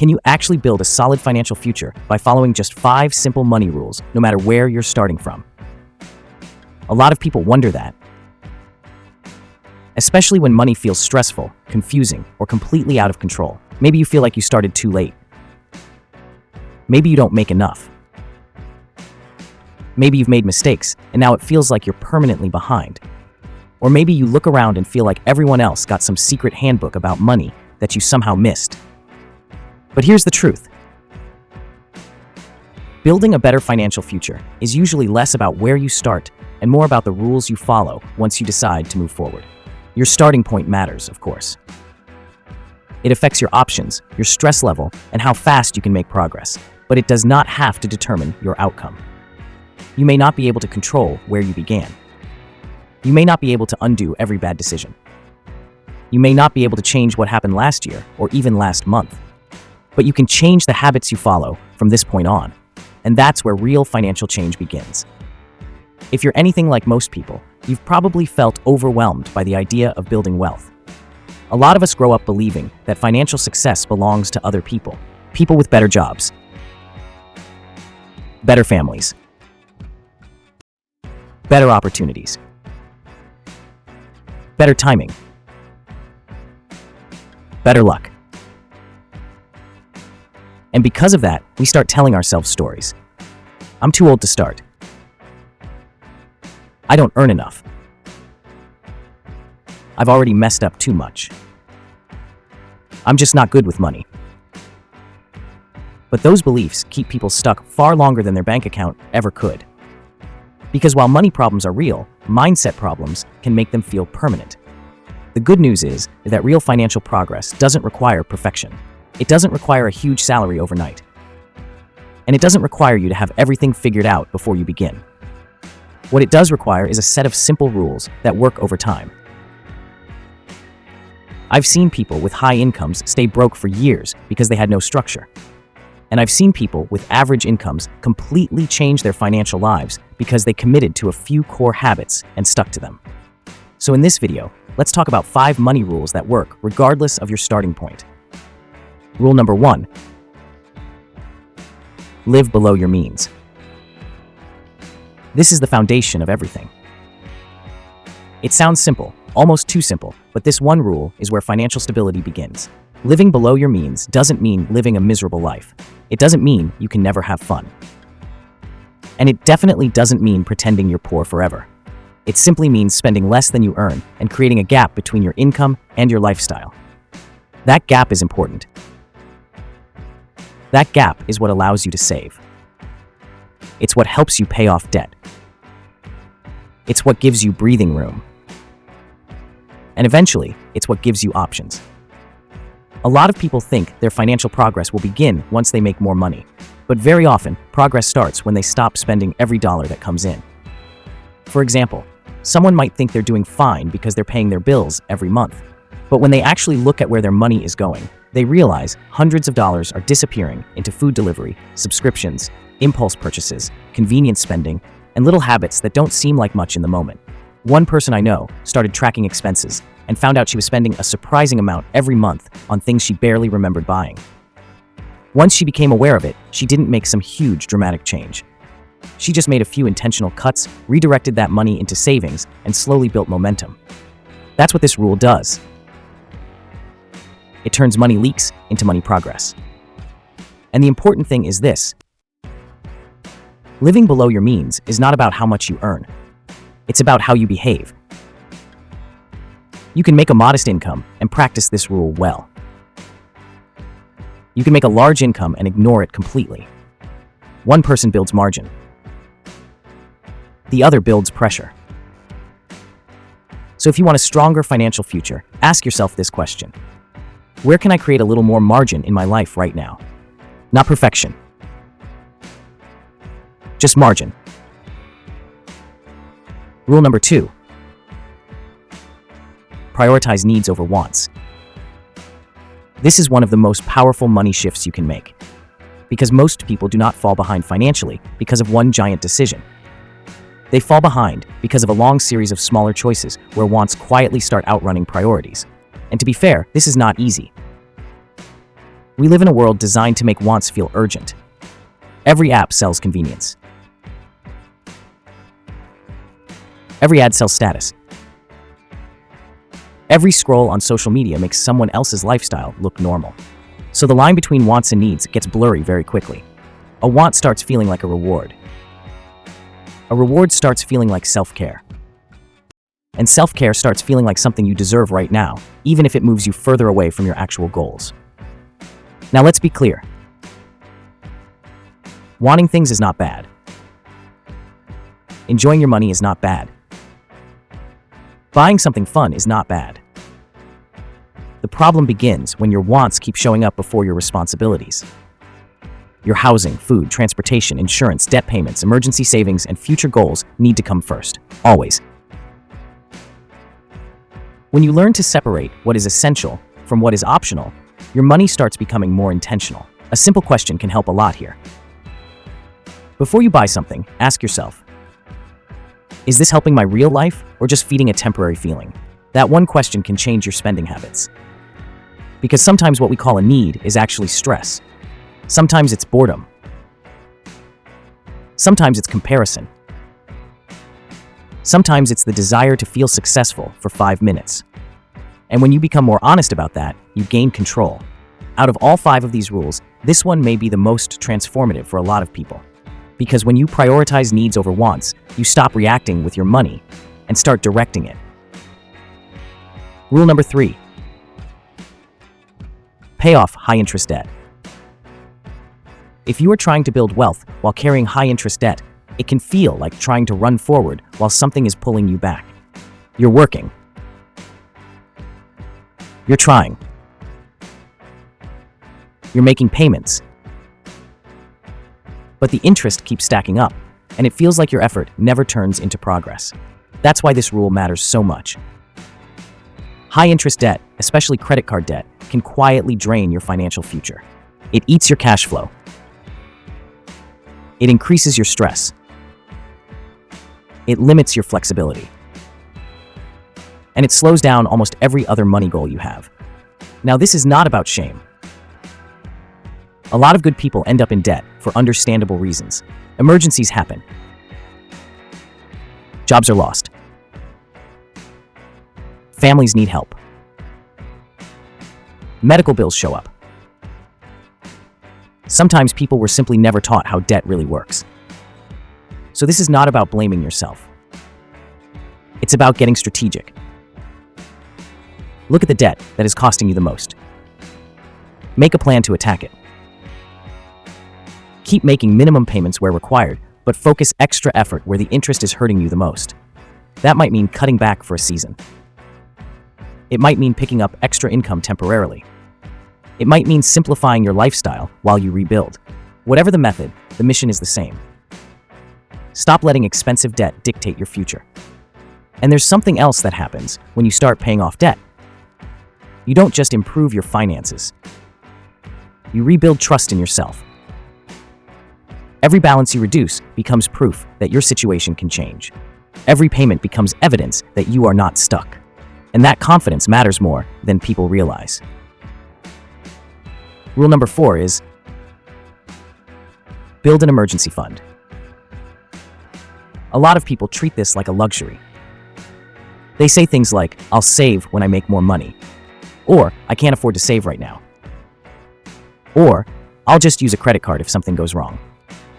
Can you actually build a solid financial future by following just 5 simple money rules, no matter where you're starting from? A lot of people wonder that, especially when money feels stressful, confusing, or completely out of control. Maybe you feel like you started too late. Maybe you don't make enough. Maybe you've made mistakes, and now it feels like you're permanently behind. Or maybe you look around and feel like everyone else got some secret handbook about money that you somehow missed. But here's the truth. Building a better financial future is usually less about where you start and more about the rules you follow once you decide to move forward. Your starting point matters, of course. It affects your options, your stress level, and how fast you can make progress, but it does not have to determine your outcome. You may not be able to control where you began. You may not be able to undo every bad decision. You may not be able to change what happened last year or even last month. But you can change the habits you follow from this point on, and that's where real financial change begins. If you're anything like most people, you've probably felt overwhelmed by the idea of building wealth. A lot of us grow up believing that financial success belongs to other people, people with better jobs, better families, better opportunities, better timing, better luck. And because of that, we start telling ourselves stories. I'm too old to start. I don't earn enough. I've already messed up too much. I'm just not good with money. But those beliefs keep people stuck far longer than their bank account ever could. Because while money problems are real, mindset problems can make them feel permanent. The good news is that real financial progress doesn't require perfection. It doesn't require a huge salary overnight. And it doesn't require you to have everything figured out before you begin. What it does require is a set of simple rules that work over time. I've seen people with high incomes stay broke for years because they had no structure. And I've seen people with average incomes completely change their financial lives because they committed to a few core habits and stuck to them. So in this video, let's talk about 5 money rules that work regardless of your starting point. Rule number 1. Live below your means. This is the foundation of everything. It sounds simple, almost too simple, but this one rule is where financial stability begins. Living below your means doesn't mean living a miserable life. It doesn't mean you can never have fun. And it definitely doesn't mean pretending you're poor forever. It simply means spending less than you earn and creating a gap between your income and your lifestyle. That gap is important. That gap is what allows you to save. It's what helps you pay off debt. It's what gives you breathing room. And eventually, it's what gives you options. A lot of people think their financial progress will begin once they make more money. But very often, progress starts when they stop spending every dollar that comes in. For example, someone might think they're doing fine because they're paying their bills every month. But when they actually look at where their money is going, they realize hundreds of dollars are disappearing into food delivery, subscriptions, impulse purchases, convenience spending, and little habits that don't seem like much in the moment. One person I know started tracking expenses and found out she was spending a surprising amount every month on things she barely remembered buying. Once she became aware of it, she didn't make some huge dramatic change. She just made a few intentional cuts, redirected that money into savings, and slowly built momentum. That's what this rule does. It turns money leaks into money progress. And the important thing is this. Living below your means is not about how much you earn. It's about how you behave. You can make a modest income and practice this rule well. You can make a large income and ignore it completely. One person builds margin. The other builds pressure. So if you want a stronger financial future, ask yourself this question. Where can I create a little more margin in my life right now? Not perfection. Just margin. Rule number 2. Prioritize needs over wants. This is one of the most powerful money shifts you can make. Because most people do not fall behind financially because of one giant decision. They fall behind because of a long series of smaller choices where wants quietly start outrunning priorities. And to be fair, this is not easy. We live in a world designed to make wants feel urgent. Every app sells convenience. Every ad sells status. Every scroll on social media makes someone else's lifestyle look normal. So the line between wants and needs gets blurry very quickly. A want starts feeling like a reward. A reward starts feeling like self-care. And self-care starts feeling like something you deserve right now, even if it moves you further away from your actual goals. Now let's be clear. Wanting things is not bad. Enjoying your money is not bad. Buying something fun is not bad. The problem begins when your wants keep showing up before your responsibilities. Your housing, food, transportation, insurance, debt payments, emergency savings, and future goals need to come first, always. When you learn to separate what is essential from what is optional, your money starts becoming more intentional. A simple question can help a lot here. Before you buy something, ask yourself, is this helping my real life or just feeding a temporary feeling? That one question can change your spending habits. Because sometimes what we call a need is actually stress. Sometimes it's boredom. Sometimes it's comparison. Sometimes it's the desire to feel successful for 5 minutes. And when you become more honest about that, you gain control. Out of all 5 of these rules, this one may be the most transformative for a lot of people. Because when you prioritize needs over wants, you stop reacting with your money and start directing it. Rule number 3. Pay off high-interest debt. If you are trying to build wealth while carrying high-interest debt, it can feel like trying to run forward while something is pulling you back. You're working. You're trying. You're making payments. But the interest keeps stacking up, and it feels like your effort never turns into progress. That's why this rule matters so much. High-interest debt, especially credit card debt, can quietly drain your financial future. It eats your cash flow. It increases your stress. It limits your flexibility. And it slows down almost every other money goal you have. Now, this is not about shame. A lot of good people end up in debt for understandable reasons. Emergencies happen. Jobs are lost. Families need help. Medical bills show up. Sometimes people were simply never taught how debt really works. So this is not about blaming yourself. It's about getting strategic. Look at the debt that is costing you the most. Make a plan to attack it. Keep making minimum payments where required, but focus extra effort where the interest is hurting you the most. That might mean cutting back for a season. It might mean picking up extra income temporarily. It might mean simplifying your lifestyle while you rebuild. Whatever the method, the mission is the same. Stop letting expensive debt dictate your future. And there's something else that happens when you start paying off debt. You don't just improve your finances. You rebuild trust in yourself. Every balance you reduce becomes proof that your situation can change. Every payment becomes evidence that you are not stuck. And that confidence matters more than people realize. Rule number 4 is build an emergency fund. A lot of people treat this like a luxury. They say things like, I'll save when I make more money, or I can't afford to save right now, or I'll just use a credit card if something goes wrong.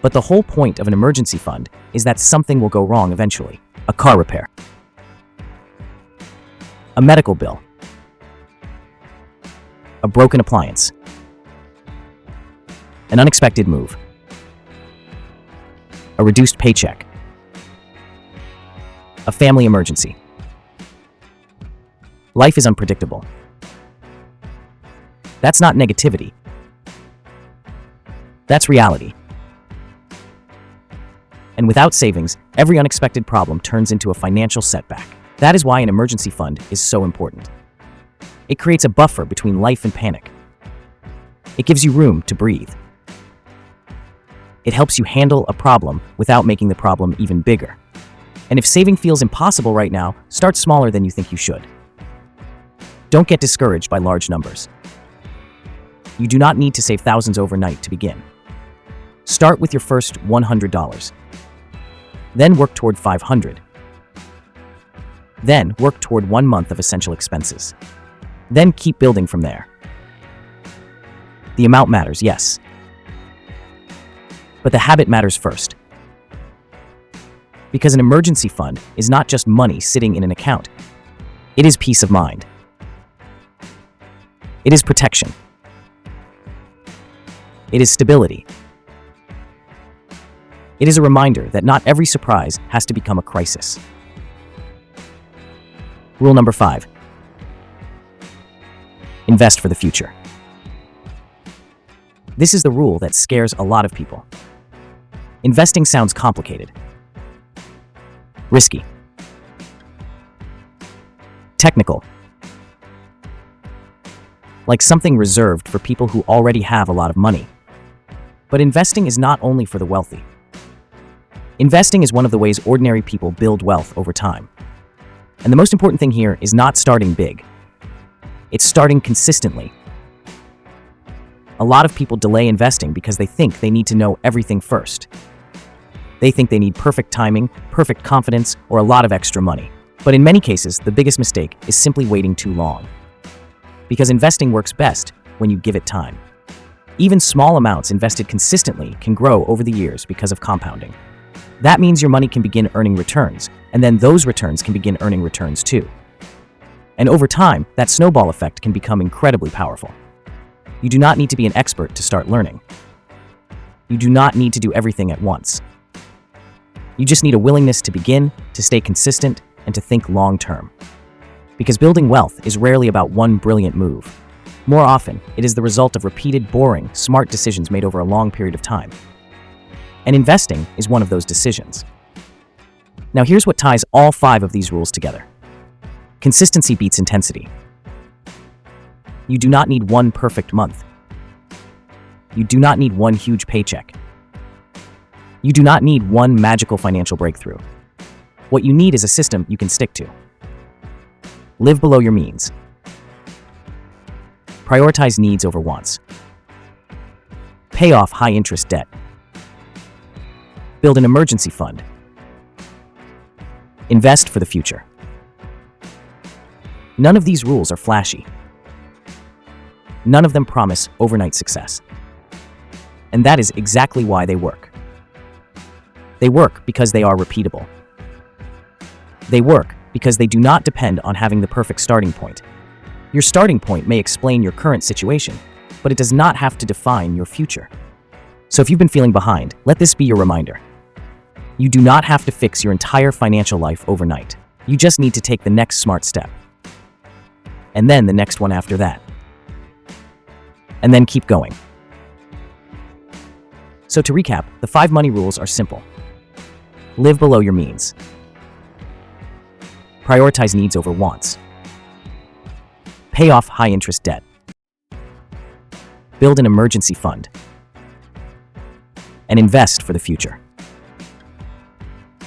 But the whole point of an emergency fund is that something will go wrong eventually. A car repair, a medical bill, a broken appliance, an unexpected move, a reduced paycheck, a family emergency. Life is unpredictable. That's not negativity. That's reality. And without savings, every unexpected problem turns into a financial setback. That is why an emergency fund is so important. It creates a buffer between life and panic. It gives you room to breathe. It helps you handle a problem without making the problem even bigger. And if saving feels impossible right now, start smaller than you think you should. Don't get discouraged by large numbers. You do not need to save thousands overnight to begin. Start with your first $100. Then work toward $500. Then work toward 1 month of essential expenses. Then keep building from there. The amount matters, yes. But the habit matters first. Because an emergency fund is not just money sitting in an account. It is peace of mind. It is protection. It is stability. It is a reminder that not every surprise has to become a crisis. Rule number 5. Invest for the future. This is the rule that scares a lot of people. Investing sounds complicated, risky, technical, like something reserved for people who already have a lot of money. But investing is not only for the wealthy. Investing is one of the ways ordinary people build wealth over time. And the most important thing here is not starting big. It's starting consistently. A lot of people delay investing because they think they need to know everything first. They think they need perfect timing, perfect confidence, or a lot of extra money. But in many cases, the biggest mistake is simply waiting too long. Because investing works best when you give it time. Even small amounts invested consistently can grow over the years because of compounding. That means your money can begin earning returns, and then those returns can begin earning returns too. And over time, that snowball effect can become incredibly powerful. You do not need to be an expert to start learning. You do not need to do everything at once. You just need a willingness to begin, to stay consistent, and to think long-term. Because building wealth is rarely about one brilliant move. More often, it is the result of repeated, boring, smart decisions made over a long period of time. And investing is one of those decisions. Now here's what ties all 5 of these rules together. Consistency beats intensity. You do not need one perfect month. You do not need one huge paycheck. You do not need one magical financial breakthrough. What you need is a system you can stick to. Live below your means. Prioritize needs over wants. Pay off high-interest debt. Build an emergency fund. Invest for the future. None of these rules are flashy. None of them promise overnight success. And that is exactly why they work. They work because they are repeatable. They work because they do not depend on having the perfect starting point. Your starting point may explain your current situation, but it does not have to define your future. So if you've been feeling behind, let this be your reminder. You do not have to fix your entire financial life overnight. You just need to take the next smart step. And then the next one after that. And then keep going. So to recap, the 5 money rules are simple. Live below your means. Prioritize needs over wants. Pay off high-interest debt. Build an emergency fund. And invest for the future.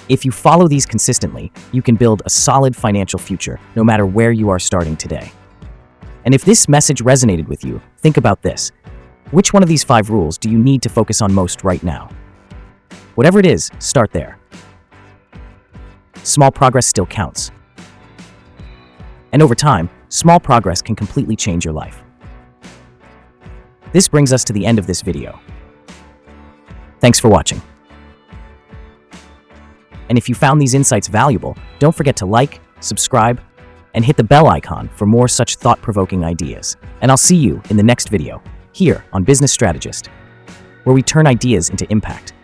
If you follow these consistently, you can build a solid financial future no matter where you are starting today. And if this message resonated with you, think about this. Which one of these 5 rules do you need to focus on most right now? Whatever it is, start there. Small progress still counts. And over time, small progress can completely change your life. This brings us to the end of this video. Thanks for watching. And if you found these insights valuable, don't forget to like, subscribe, and hit the bell icon for more such thought-provoking ideas. And I'll see you in the next video, here on Business Strategist, where we turn ideas into impact.